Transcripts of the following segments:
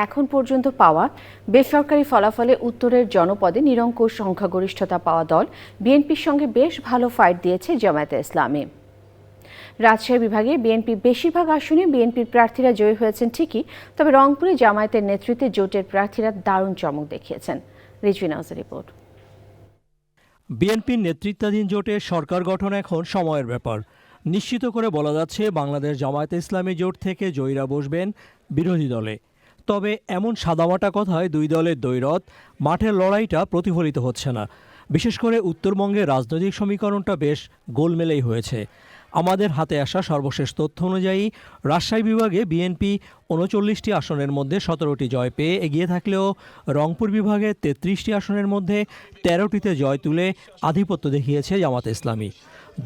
এখন পর্যন্ত পাওয়া বেসরকারি ফলাফলে উত্তরের জনপদে নিরঙ্কুশ সংখ্যাগরিষ্ঠতা পাওয়া দল বিএনপির সঙ্গে বেশ ভালো ফাইট দিয়েছে জামায়াতে ইসলামী। রাজশাহী বিভাগে বিএনপি বেশিরভাগ আসনে বিএনপির প্রার্থীরা জয়ী হয়েছেন ঠিকই, তবে রংপুরে জামায়াতের নেতৃত্বে জোটের প্রার্থীরা দারুণ চমক দেখিয়েছেন। রিজভিনাউজের রিপোর্ট। বিএনপির নেতৃত্বাধীন জোটের সরকার গঠন এখন সময়ের ব্যাপার। নিশ্চিত করে বলা যাচ্ছে বাংলাদেশ জামায়াতে ইসলামী জোট থেকে জয়ীরা বসবেন বিরোধী দলে। তবে এমন সাদামাটা কথায় দুই দলের দ্বৈরথ, মাঠের লড়াইটা প্রতিফলিত হচ্ছে না। বিশেষ করে উত্তরবঙ্গের রাজনৈতিক সমীকরণটা বেশ গোলমেলেই হয়েছে। আমাদের হাতে আসা সর্বশেষ তথ্য অনুযায়ী রাজশাহী বিভাগে বিএনপি ৩৯টি আসনের মধ্যে ১৭টি জয় পেয়ে এগিয়ে থাকলেও রংপুর বিভাগে ৩৩টি আসনের মধ্যে ১৩টিতে জয় তুলে আধিপত্য দেখিয়েছে জামায়াতে ইসলামী।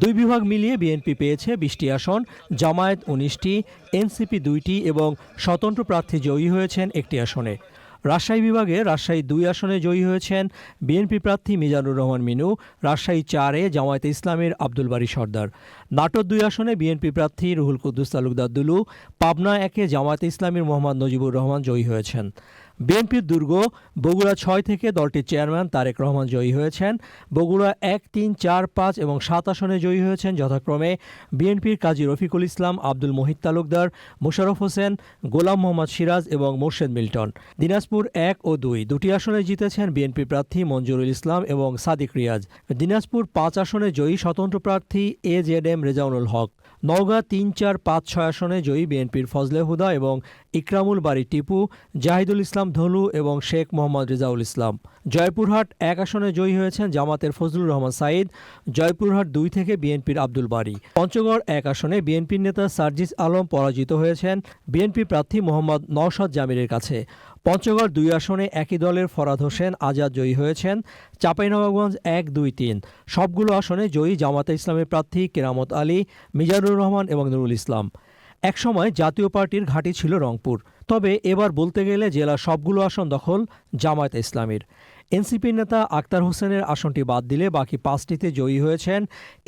দুই বিভাগ মিলিয়ে বিএনপি পেয়েছে ২০টি আসন, জামায়াত ১৯টি, এনসিপি ২টি এবং স্বতন্ত্র প্রার্থী জয়ী হয়েছেন একটি আসনে। রাজশাহী বিভাগে রাজশাহী ২ আসনে জয়ী হয়েছেন বিএনপি প্রার্থী মিজানুর রহমান মিনু, রাজশাহী ৪-এ জামায়াতে ইসলামীর আব্দুল বারী সর্দার, নাটোর ২ আসনে বিএনপি প্রার্থী রুহুল কুদ্দুস তালুকদার দুলু, পাবনা ১-এ জামায়াতে ইসলামীর মোহাম্মদ নজিবুর রহমান জয়ী হয়েছেন। বিএনপির দুর্গ বগুড়া ৬ থেকে দলটির চেয়ারম্যান তারেক রহমান জয়ী হয়েছেন। বগুড়া ১, ৩, ৪, ৫ এবং ৭ আসনে জয়ী হয়েছেন যথাক্রমে বিএনপির কাজী রফিকুল ইসলাম, আব্দুল মহিদ তালুকদার, মোশাররফ হোসেন, গোলাম মোহাম্মদ সিরাজ এবং মোর্শেদ মিল্টন। দিনাজপুর ১ ও ২ দুটি আসনে জিতেছেন বিএনপি প্রার্থী মঞ্জুরুল ইসলাম এবং সাদিক রিয়াজ। দিনাজপুর ৫ আসনে জয়ী স্বতন্ত্র প্রার্থী এজেডএম রেজাউনুল হক। নওগাঁ ৩, ৪, ৫, ৬ আসনে জয়ী বিএনপির ফজলে হুদা এবং ইকরামুল বারী টিপু, জাহিদুল ইসলাম ধলু এবং শেখ মোহাম্মদ রেজাউল ইসলাম। জয়পুরহাট ১ আসনে জয়ী হয়েছেন জামাতের ফজলুর রহমান সাঈদ, জয়পুরহাট ২ থেকে বিএনপির আব্দুল বারী। পঞ্চগড় ১ আসনে বিএনপির নেতা সার্জিস আলম পরাজিত হয়েছেন বিএনপি প্রার্থী মোহাম্মদ নওশাদ জামিরের কাছে। পঞ্চগড় ২ আসনে একই দলের ফরাদ হোসেন আজাদ জয়ী হয়েছেন। চাঁপাইনবাবগঞ্জ ১, ২, ৩ সবগুলো আসনে জয়ী জামায়াতে ইসলামের প্রার্থী কেরামত আলী, মিজানুর রহমান এবং নুরুল ইসলাম। একসময় জাতীয় পার্টির ঘাঁটি ছিল রংপুর, তবে এবার বলতে গেলে জেলার সবগুলো আসন দখল জামায়াতে ইসলামীর। এনসিপির নেতা আক্তার হোসেনের আসনটি বাদ দিলে বাকি ৫টিতে জয়ী হয়েছেন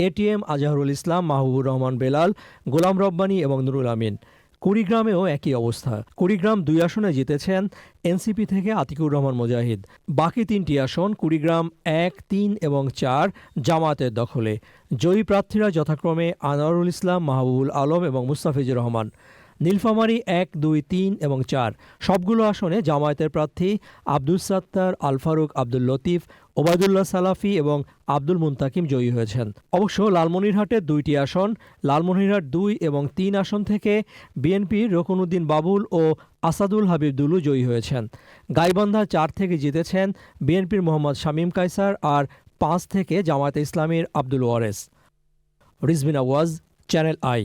এটিএম আজহারুল ইসলাম, মাহবুবুর রহমান বেলাল, গোলাম রব্বানী এবং নুরুল আমিন। কুড়িগ্রামেও একই অবস্থা। কুড়িগ্রাম ২ আসনে জিতেছেন এনসিপি থেকে আতিকুর রহমান মুজাহিদ। বাকি ৩টি আসন কুড়িগ্রাম ১, ৩ এবং ৪ জামায়াতের দখলে। জয়ী প্রার্থীরা যথাক্রমে আনোয়ারুল ইসলাম, মাহবুবুল আলম এবং মুস্তাফিজুর রহমান। নীলফামারী ১, ২, ৩ এবং ৪ সবগুলো আসনে জামায়াতের প্রার্থী আব্দুল সাত্তার, আল ফারুক, আব্দুল লতিফ, ওবায়দুল্লাহ সালাফি এবং আব্দুল মুনতাকিম জয়ী হয়েছেন। অবশ্য লালমনিরহাটের ২টি আসন, লালমনিরহাট ২ এবং ৩ আসন থেকে বিএনপির রকুনউদ্দিন বাবুল ও আসাদুল হাবিব দুলু জয়ী হয়েছেন। গাইবান্ধা ৪ থেকে জিতেছেন বিএনপির মোহাম্মদ শামীম কায়সার, আর ৫ থেকে জামায়াতে ইসলামীর আব্দুল ওয়ারেস। রিজভিনা ওয়াজ, চ্যানেল আই।